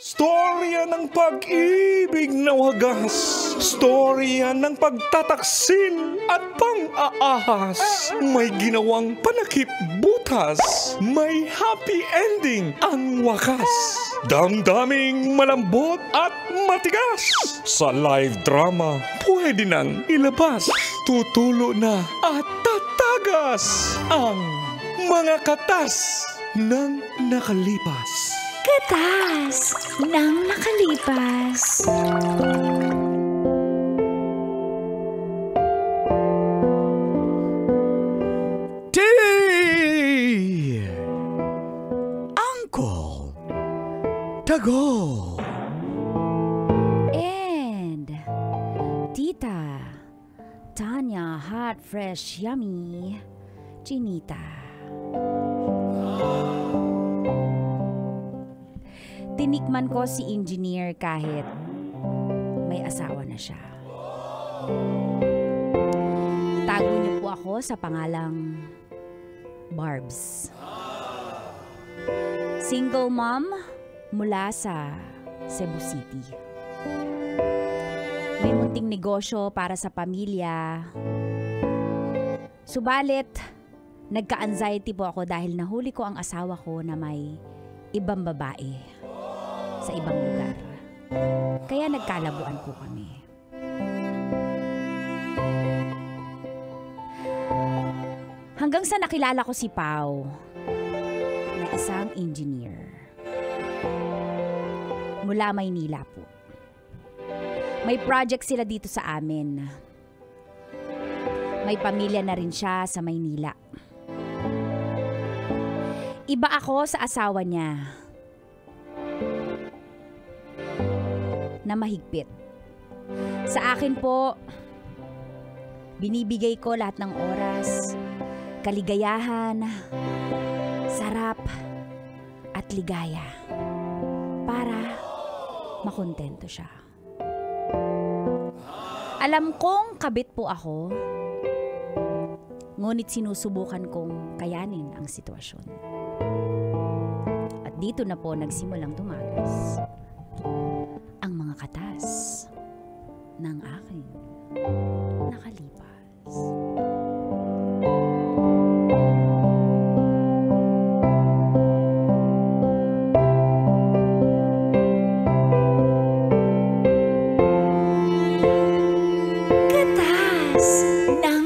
Storya ng pag-ibig na wagas. Storya ng pagtataksil at pang-aahas. May ginawang panakip butas. May happy ending ang wakas. Damdaming malambot at matigas. Sa live drama, pwede nang ilabas. Tutulo na at tatagas ang mga katas ng nakalipas. Katas ng nakalipas. Dear Uncle Tago And Tita Tanya Hot Fresh Yummy Chinita. Tinikman ko si engineer kahit may asawa na siya. Tago niyo po ako sa pangalang Barbs. Single mom mula sa Cebu City. May munting negosyo para sa pamilya. Subalit, nagka-anxiety po ako dahil nahuli ko ang asawa ko na may ibang babae sa ibang lugar. Kaya nagkalabuan po kami. Hanggang sa nakilala ko si Pao na isang engineer. Mula Maynila po. May project sila dito sa amin. May pamilya na rin siya sa Maynila. Iba ako sa asawa niya na mahigpit. Sa akin po, binibigay ko lahat ng oras, kaligayahan, sarap, at ligaya para makontento siya. Alam kong kabit po ako, ngunit sinusubukan kong kayanin ang sitwasyon. At dito na po nagsimulang tumagas ang mga katas ng aking nakalipas. Katas ng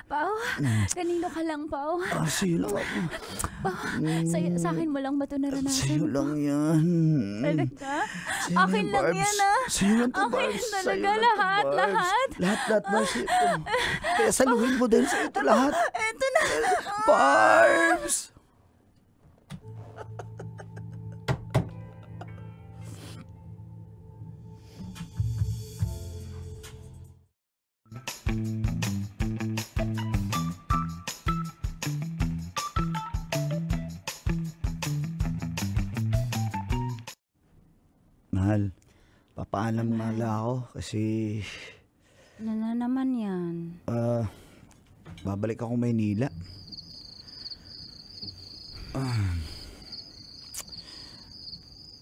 Pao, kanino ka lang, Pao? Sa'yo lang ako. Pao, sa akin mo lang ba ito naranasan? Sa'yo lang yan. Talaga? Sa'yo Akin lang Barbs. yan, ah. Sa'yo lang to, Akin Barbs. talaga, Sa'yo lang to, lahat, Barbs. lahat. Lahat, Barbs. Ito. Kaya saluhin mo dahil sa'yo ito lahat. Ito na. Barbs! Mahal, papaalam nga lang ako kasi Ano na naman yan? babalik ako Maynila.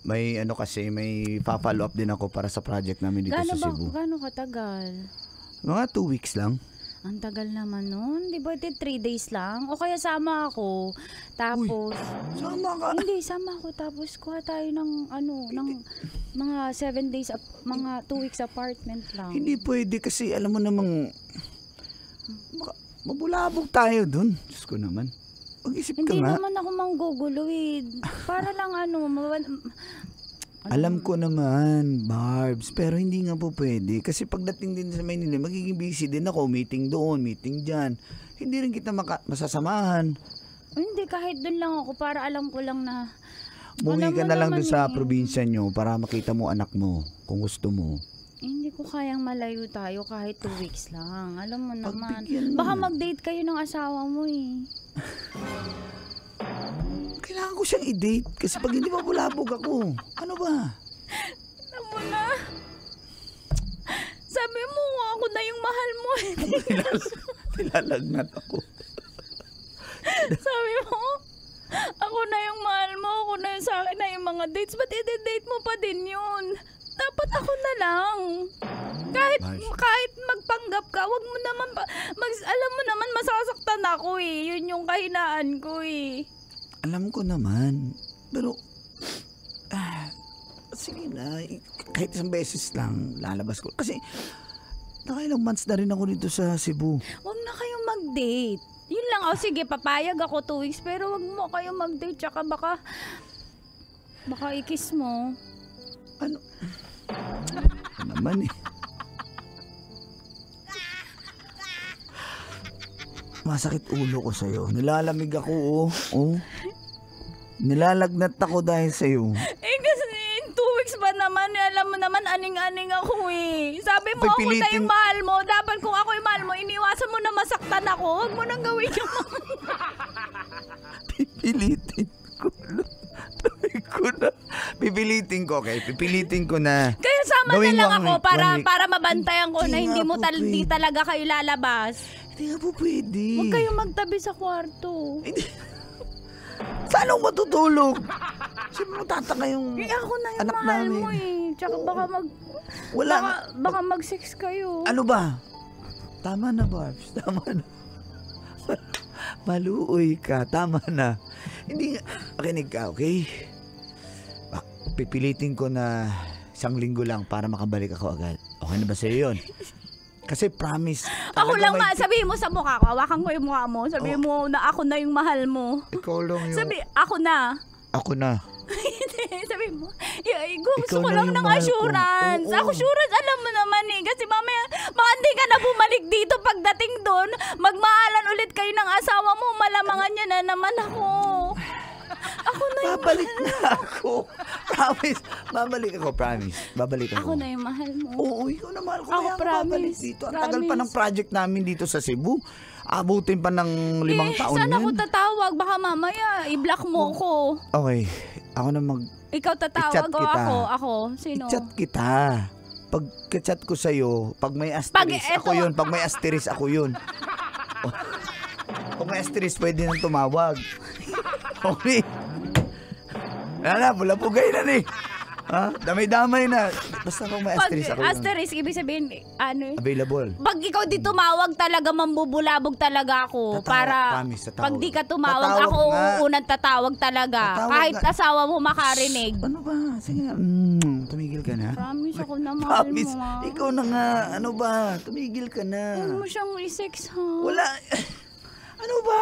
May kasi, may pa-follow up din ako para sa project namin dito sa Cebu. Gaano katagal? Mga 2 weeks lang. Ang tagal naman nun. Di ba 3 days lang? O kaya sama ako. Tapos... Sama ka. Hindi, sama ako. Tapos kuha tayo ng ng mga 7 days, mga 2 weeks apartment lang. Hindi pwede kasi alam mo namang mabulabog tayo dun. Diyos ko naman. Mag-isip ka Hindi nga. naman ako manggugulo eh. Para lang Alam ko naman, Barbs, pero hindi nga po pwede. Kasi pagdating din sa Maynila, magiging busy din ako. Meeting doon, meeting dyan. Hindi rin kita masasamahan. Hindi, kahit doon lang ako para alam ko lang na... Umuwi ka Alam mo na lang naman doon sa eh. probinsya nyo para makita mo anak mo kung gusto mo. Hindi ko kayang malayo tayo kahit 2 weeks lang. Alam mo naman. Pagbigyan mo. Baka mag-date kayo ng asawa mo eh. Kailangan ko siyang i-date kasi pag hindi mabulabog ako. Ano ba? Alam mo na. Sabi mo, ako na yung mahal mo. Nilalagnat ako. Sabi mo, ako na yung mahal mo. Ako na yung sa akin na yung mga dates. Ba't i-date mo pa din yun? Dapat ako na lang. Kahit magpanggap ka, wag mo naman alam mo naman masasaktan ako eh. Yun yung kahinaan ko eh. Alam ko naman. Pero, sige na. Kahit isang beses lang, lalabas ko. Kasi, nakailang months na rin ako dito sa Cebu. Wag na kayong mag-date. Yun lang. O sige, papayag ako 2 weeks. Pero wag mo kayong mag-date. Tsaka baka i-kiss mo. Ano? Ano naman eh. Masakit ulo ko sa'yo. Nilalamig ako, oh. Nilalagnat ako dahil sa'yo. Eh kasi 2 weeks ba naman, alam mo naman, aning-aning ako eh. Sabi mo ako na yung mahal mo. Dapat kung ako yung mahal mo, iniwasan mo na masaktan ako. Huwag mo nang gawin yung Pipilitin ko na. Pipilitin ko, okay? Pipilitin ko na. Kaya sama Gawin na lang mo ako para mabantayan ko na hindi mo hindi talaga kayo lalabas. Hindi nga po pwede. Huwag kayong magtabi sa kwarto. Hindi. Saan ako matutulog? Siyempre matataka yung Eh ako na yung anak mahal namin. mo eh. Tsaka Wala. baka mag-sex kayo. Ano ba? Tama na, Barbs. Tama na. Maluoy ka. Tama na. Hindi nga. Makinig ka, okay? Pipilitin ko na 1 linggo lang para makabalik ako agad. Okay na ba sa'yo yun? Kasi promise. Ako lang sabihin mo sa mukha ko. Hawakan ko yung mukha mo. Sabihin mo na ako na yung mahal mo. Ikaw lang yung... Ako na. Ako na. Sabi mo, gusto Ikaw ko na lang yung ng mahal ko. assurance. Oo. Ako assurance, alam mo naman eh. Kasi mamaya, baka hindi ka na bumalik dito pagdating doon. Magmaalan ulit kayo ng asawa mo. Malamangan niya na naman ako. Ako na yung Babalik na ako. Promise. Babalik ako, promise. Babalik ako. Ako na yung mahal mo. Oo, ikaw na mahal ko. Ako, Kaya ako promise. babalik dito. Ang tagal pa Promise. ng project namin dito sa Cebu. Abutin pa ng 5 taon saan yan. ako tatawag? Baka mamaya, i-block mo ko. Okay. Ako na Ikaw tatawag I-chat o kita. ako? Sino? chat kita. Pag chat ko sa'yo, pag may asterisk, Pag ako eto- yun. Pag may asterisk, ako yun. Pag may asterisk, pwede nang tumawag. Okay. Wala, bulapugay na ni. Ha? Damay-damay na. Basta kung may Pag asterisk, ako yun. asterisk, ibig sabihin, Available. pag ikaw di tumawag talaga, mambubulabog talaga ako. Tatawag, para promise, tatawag. pag di ka tumawag, Tatawag ako nga. unang tatawag talaga. Tatawag Kahit nga. asawa mo makarinig. Ano ba? Sige nga. Tumigil ka na. Promise ako na mahal Promise. mo. Ah. Ikaw na nga. Ano ba? Tumigil ka na. Huwag mo siyang i-sex, ha? Wala. Ano ba?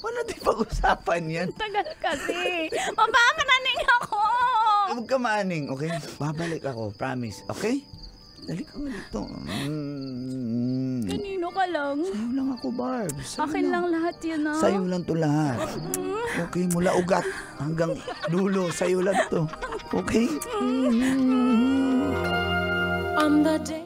Wala din pag-usapan yan. Tagal kasi. Mapapananing ako. Huwag ka maaning, okay? Babalik ako. Promise. Okay? Dali ka nga dito. Kanino ka lang? Sa'yo lang ako, Barb. Sa'yo Akin lang lahat yun, ha? Sa'yo lang to lahat. Okay, mula ugat hanggang dulo. Sa'yo lang to. Okay? On the day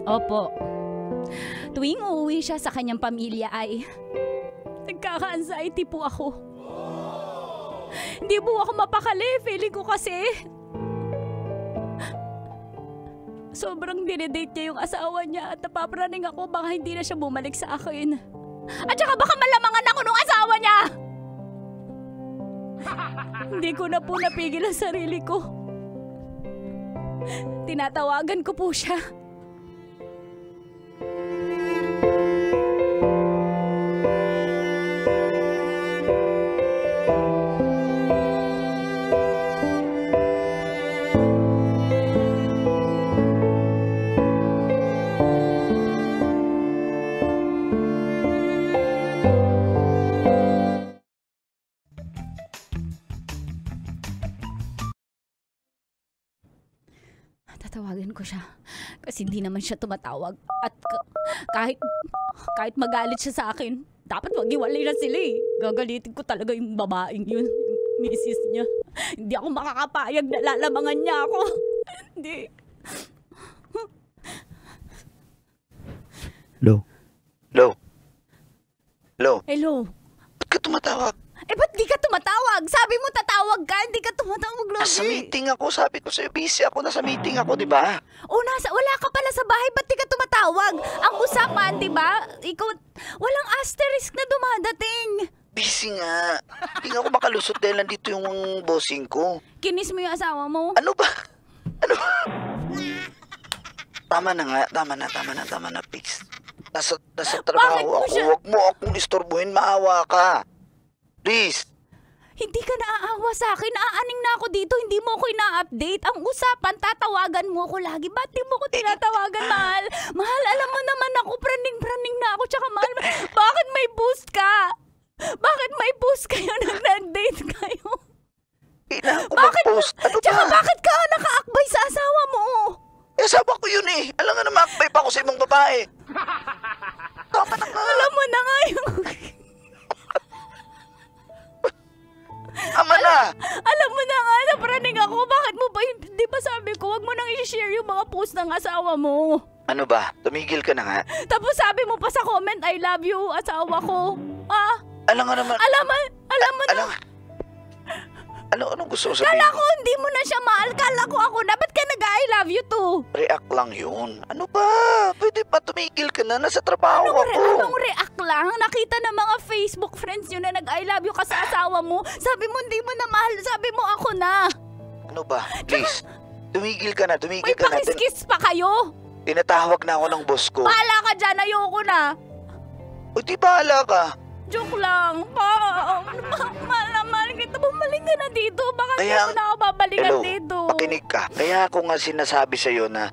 Opo. Tuwing uuwi siya sa kanyang pamilya ay nagkaka-anxiety po ako. Hindi po ako mapakali. Feeling ko kasi sobrang dinedate niya yung asawa niya at napapraning ako baka hindi na siya bumalik sa akin. At saka baka malamangan ako nung asawa niya! Hindi ko na po napigil ang sarili ko. Tinatawagan ko po siya. ko siya. Kasi hindi naman siya tumatawag. At kahit magalit siya sa akin, dapat maghiwalay na sila eh. Gagalitin ko talaga yung babaeng yun, yung misis niya. Hindi ako makakapayag na lalamangan niya ako. Hindi. Hello? Ba't ka tumatawag? Ba't di ka tumatawag? Sabi mo tatawag ka, hindi ka tumatawag, Lodi. Nasa meeting ako, sabi ko sa'yo, busy ako, nasa meeting ako, di ba? Wala ka pala sa bahay, ba't di ka tumatawag? Ang usapan, di ba? Ikaw, walang asterisk na dumadating. Busy nga. Hindi nga ako makalusot dahil nandito yung bossing ko. Kinis mo yung asawa mo? Ano ba? Tama na, please. Nasa trabaho ako, huwag mo akong istorbohin, maawa ka. Please. Hindi ka naaawa sa akin. Aaning na ako dito. Hindi mo ako ina-update. Ang usapan, tatawagan mo ako lagi. Ba't di mo ko tinatawagan, mahal? Mahal, alam mo naman ako. Praning na ako. Tsaka mahal, bakit may boost ka? Bakit may boost kayo nang nag-date kayo? Kailangan ko mag-post. Ano Tsaka ba? bakit ka nakaakbay sa asawa mo? Asawa ko yun eh. Alam nga na makakbay pa ako sa ibang babae. Tama na nga. Alam mo na nga yung... Ama na! Alam mo na nga, napraning ako. Bakit mo ba yun? Di ba sabi ko, wag mo nang i-share yung mga post ng asawa mo. Ano ba? Tumigil ka na nga. Tapos sabi mo pa sa comment, I love you, asawa ko. Alam nga naman. Alam mo na. Anong gusto ko sabihin? Kala ko hindi mo na siya mahal. Kala ko ako na. Ba't ka nag-I love you too? React lang yun. Ano ba? Pwede pa tumigil ka na. Nasa trabaho ako. Anong react lang? Nakita ng mga Facebook friends yun na nag-I love you ka sa asawa mo. Sabi mo hindi mo na mahal. Sabi mo ako na. Ano ba? Please. Tumigil ka na. May Tumigil ka na. pakiskis pa kayo. Tinatawag na ako ng boss ko. Bahala ka dyan. Ayoko na. O di bahala ka. Joke lang. Mahal kita. Bumalik ka na dito. Baka hindi Kaya- mo na ako babalikan Hello, dito. Pakinig ka. Kaya ako nga sinasabi sa'yo na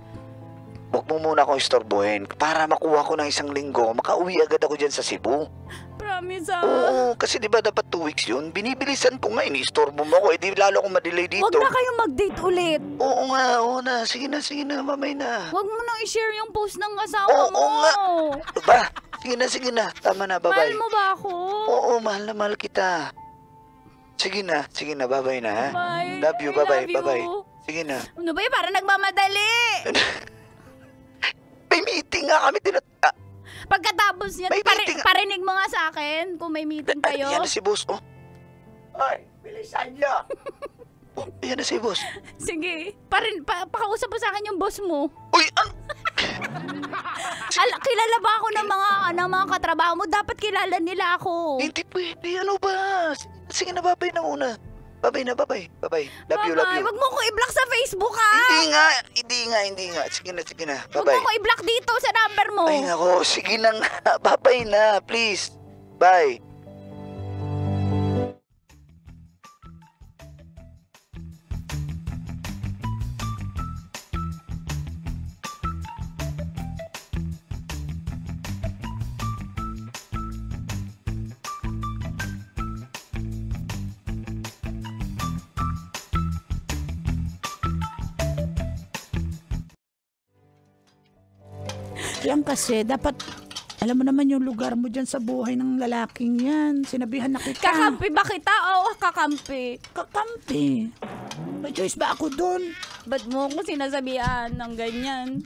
huwag mo muna akong istorbohin para makuha ko ng 1 linggo. Makauwi agad ako dyan sa Cebu. Promise Oo, kasi di ba dapat 2 weeks yun? Binibilisan ko nga, ini-istorbo mo ako. Di lalo akong madelay dito. Huwag na kayong mag-date ulit. Oo na. Sige na, mamay na. Huwag mo nang i-share yung post ng asawa mo. Oo nga. Ano ba? Sige na. Tama na, Mahal bye-bye. mo ba ako? Oo, mahal na mahal kita. Sige na, bye-bye na, ha? Bye. Love you, I bye-bye, love you. bye-bye. Sige na. Ano ba yun? Parang nagmamadali. May meeting nga kami Pagkatapos niya, May meeting. parinig mo nga sa akin kung may meeting kayo. Yan na si boss, oh. Ay, bilisan niya. Oh, yan na si boss. Sige, pakausap mo sa akin yung boss mo. Uy, Kilala ba ako ng mga katrabaho mo? Dapat kilala nila ako. Hindi pwede, ano ba? Sige na, bye-bye na una. Bye-bye na, bye-bye. Love you. Wag mo ko i-block sa Facebook, ha? Hindi nga. Sige na. Wag Bye-bye. mo ko i-block dito sa number mo. Ay, nako. Sige na nga. Bye-bye na, please. Bye. Yan kasi, dapat, alam mo naman yung lugar mo dyan sa buhay ng lalaking yan. Sinabihan na kita. Kakampi ba kita? Oo, kakampi. Kakampi. May choice ba ako dun? Ba't mo ko sinasabihan ng ganyan?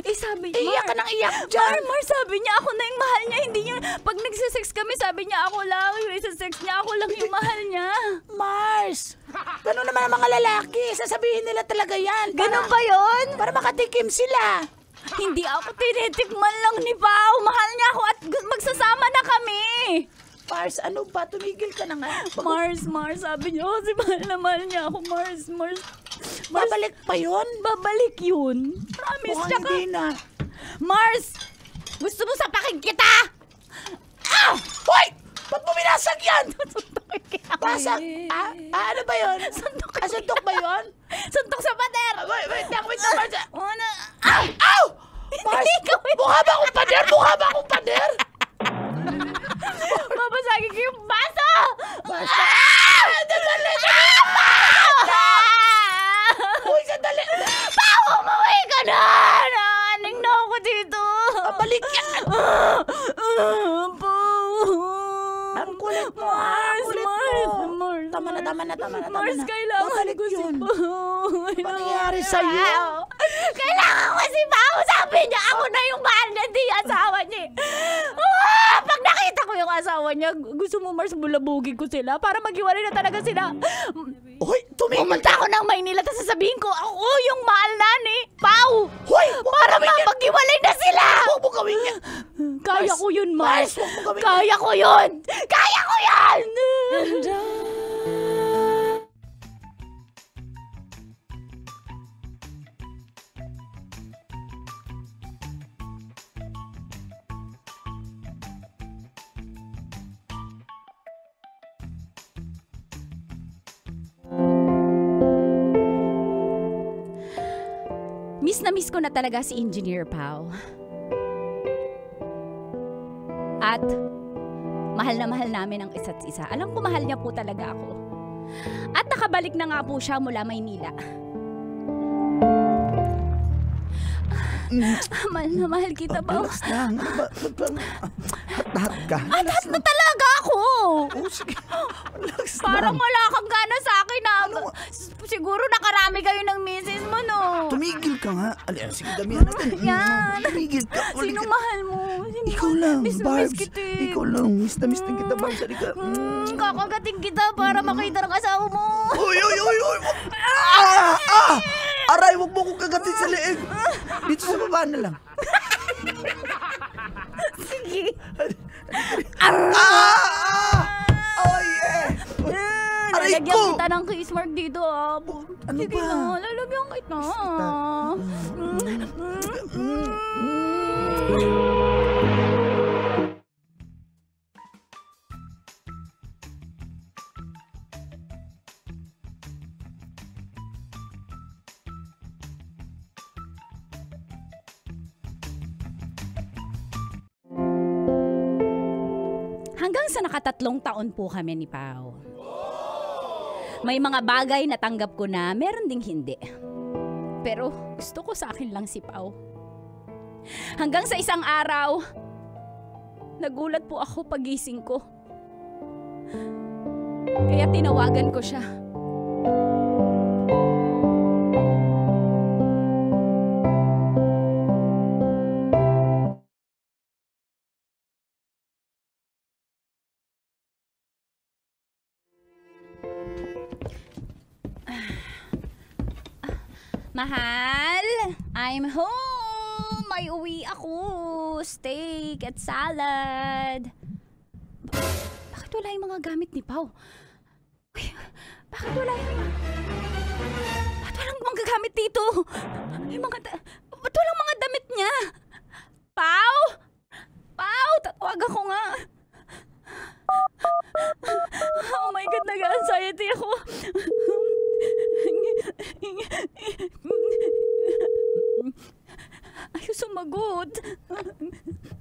Sabi niya, Iyak ka nang iyak dyan. Mar, sabi niya ako na yung mahal niya. Hindi niya, pag nagsisex kami, sabi niya ako lang. Yung isa-sex niya, ako lang yung mahal niya. Mars, gano'n naman ang mga lalaki. Sasabihin nila talaga yan. Ganun ba yun? Para makatikim sila. Hindi ako tinitikman lang ni Pao. Mahal niya ako at magsasama na kami. Mars, ano ba? Tumigil ka na nga. Mars, sabi niya kasi mahal na mahal niya ako. Mars. Babalik pa yun? Babalik yun. Promise. Mukhang Tsaka, hindi na. Mars, gusto mo sapakin kita? Hoy! Ba't mo binasag yan? Suntokin kita. Basag? Ano ba yun? Suntok ba yun? Suntok sa pader. Wait lang, Mars. Una. Ow! Mars, mukha ba akong pader? Babasagin ko yung baso. Basta. Dali! Uy, sandali! Pao, umuwi ka na! Babalik yan! Ang kulit mo, ang kulit mo! Mars, Tama na. Mars, kailangan Babalik ko si yun. Pao. Ano nangyari sa'yo? Kailangan ko si Pao. Sabi niya, ako na yung mahal na di asawa niya. Pag nakita ko yung asawa niya, gusto mo, Mars, bulabugin ko sila para maghiwalay na talaga sila. Hoy, tumigil Pumunta ako ng Maynila, tapos sasabihin ko, ako yung mahal na ni Pao. Hoy, Para maghiwalay na sila. Huwag mo gawin yan! Kaya ko yun, Mars. Huwag mo gawin yan! Kaya ko yun. Kaya ko yun. Miss na miss ko na talaga si Engineer Pao. At mahal na mahal namin ang isa't isa. Alam ko mahal niya po talaga ako. At nakabalik na nga po siya mula Maynila. Mahal na mahal kita, Pao. Relax lang. Ano ba? Hat ka. At na talaga ako! Oh, sige. Relax Parang lang. wala kang gana sa akin na. Siguro nakarami kayo ng misis mo, no? Tumigil ka nga. Sige, damihan natin. Yan. Tumigil ka. Sinong mahal mo? Ikaw lang, Miss na Barbs. miss kita eh. Ikaw lang. Miss na miss din kita, Barbs. Halika. Kakagating kita para makita ng asawa mo. Uy! Aray, wag mo kong kagatin sa leeg. Dito sa baba na lang. Sige. Ay, Aray Lalagyan ko! kita ng kiss mark dito, ah. Ano Sige ba? na, lalagyan kita. Hanggang sa nakatatlong taon po kami ni Pao. May mga bagay na tanggap ko na, meron ding hindi. Pero gusto ko sa akin lang si Pao. Hanggang sa isang araw, nagulat po ako pagising ko. Kaya tinawagan ko siya. Mahal, I'm home. May uwi ako. Steak at salad. Bakit wala yung mga gamit ni Pao? Uy, bakit wala yung... Bakit walang mga gamit dito? Ba't walang mga damit niya? Pao? Pao, tatawagan ko nga. Oh my God, nag-anxiety ako. Ayaw sumagot.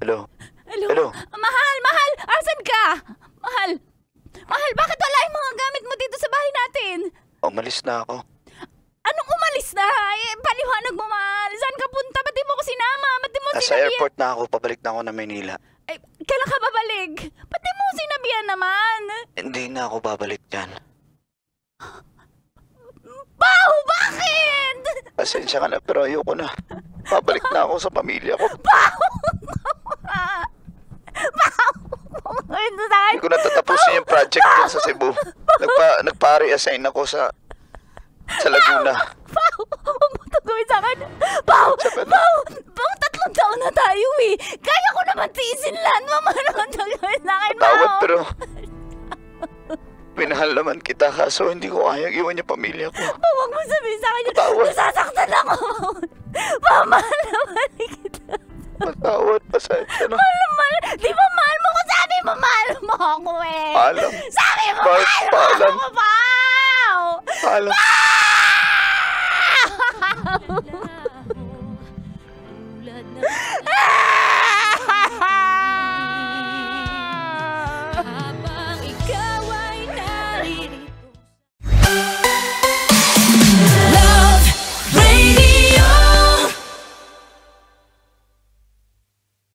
Hello? Hello? Hello? Mahal! Asan ka? Mahal, bakit wala yung mga gamit mo dito sa bahay natin? Umalis na ako. Anong umalis na? Paliwanag mo, mahal. Saan ka punta? Ba't di mo ko sinama? Ba't di mo Nasa sinabihan? airport na ako, pabalik na ako na Maynila. Ay, kailan ka babalik? Ba't di mo ko sinabihan naman? Hindi na ako babalik dyan. Pao, bakit? Pasensya ka na pero ayoko na. Babalik na ako sa pamilya ko. Pao! Ito sa akin. Hindi ko natatapusin yung project dyan sa Cebu. Nagpa-reassign ako sa Laguna. Pao! Huwag mo ito gawin sa akin. Pao! 3 taon na tayo eh. Kaya ko naman tiisin lahat. Mama naman ito gawin sa akin, Tawad Pao. pero minahal naman kita kaso hindi ko kayang iwan yung pamilya ko. Pao, huwag mo sabihin sa akin yun. Tawad. Nasasaktan ako. Pao, mahal naman kita. Patawad, pasensya na. Di ba mahal mo ko? Sabi mo mahal mo ako eh. Paalam. Sabi mo Bart, mahal mo paalam. ako, Pao. Paalam. Ah!